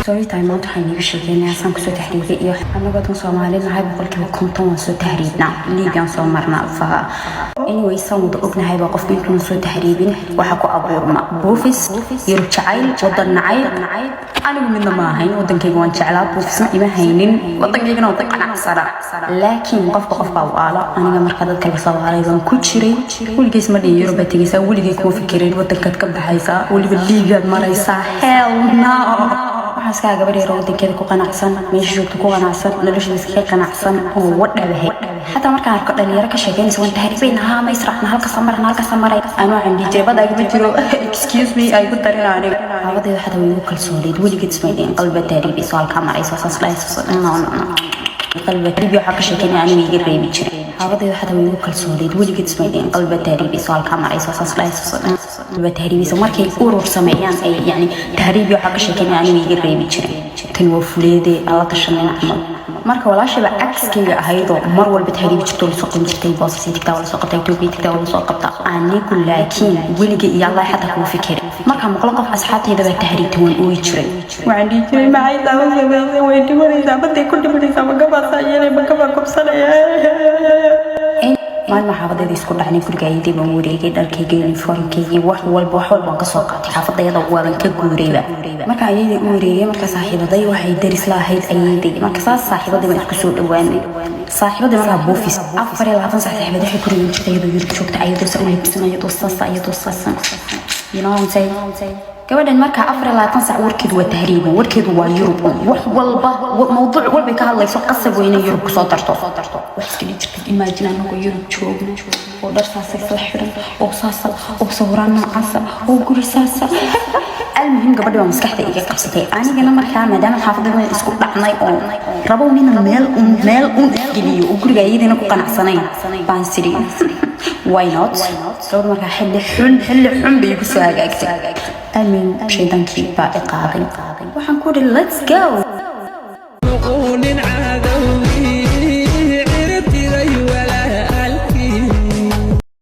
story time maanta waxaan iiga sheekeynaya saan kusoo tahriibay iyo anagoo Soomaaliyeed nahay boqolkiiba 50 waan soo tahriibnaa liigaan soo marnaa fa anyway saan wada ognahay baa qofka intuu soo tahriibin waxa ku abuurma buufis iyo jacayl wadan nacayb anigu midna ma ahayn wadankayga waan jeclaa buufisna ima haynin wadankaygana wadan qanacsana laakiin qofka waala aniga marka dadka la sawaaray baan ku jiray weligees ma dhihin Yurub tagaysaa weligay kuma fikirin wadankaad ka baxaysaa weliba liigaad maraysaa hell no waxaa gabar yar oo wadankeeda ku qanacsan meesha joogto ku qanacsan noloshiisa ka qanacsan oo wadhabahay حتى مركان أركض اللي يركش شيئين سوين تهريبين ها ما يسرحنا هالك سمر أنا عندي جربة أجيب ترو excuse me أي قلت ترى يعني هذا واحد ويوكل سوليد ولي قد سمعين قلب التهريبي سؤال كاميرا يسوس لا يسوس قلب التهريبي حق شيئين يعني ويجرب يمشي هذا واحد ويوكل سوليد ولي قد سمعين قلب التهريبي سؤال كاميرا يسوس لا يسوس قلب التهريبي سمر كي أورور سمعين أي يعني تهريبي حق شيئين يعني ويجرب يمشي تنوفليدي الله تشمل أحمد marka walaashiba axkeyga ahaydo mar walba tahriib jirto soo qin jirtay boosasi tigtaa wala soo qabtay tuubi tigtaa wala soo qabta anigu laakiin wiliga iyo Allah xataa ku fikir marka maqlo qof asxaabtayda baa tahriibta waan oo jiray waxaan dhigay maxay tahay way dhimanaysaa baday ku dhimanaysaa ma gabaasa yeelay ma gaba qabsanaya ما حافظة دي سكول عني كل جاي دي بموري كده الكيجي الفرنكي والبحول بنقص وقتي حافظة يدا وابن كجوريبة ما كان يدي موري ما كان صاحبة ضي واحد درس لا هيد أيدي ما كان صاحبة دي ما تكسر الوان صاحبة دي ما لها بوفيس أفر يلا عطن صاحبة دي حكوري من شتى يدو يرك شوكت عيدو سأقول بسنا يتوصص you know what I'm saying كمان المركة أفر لا تنسى وركض وتهريب وركض ويوروب والله موضوع والله كهلا يسوق قصب وين يوروب صوترته وحس كلي تركض إيماجين أنه يوروب شوقنا ودرس سحر وصاصة وصورنا عصا وقرصاصة المهم قبل ما مسكحت إيجا قصتي أنا جنا مركة مدام حافظة من إسكوب دعناي أو ربوا من المال جليو وقول جايين أنا كنا عصنين بانسري why not صور مركة حل بيجوا سواق أكتر أمين شيطان كيبا إقاضي وحنقول let's go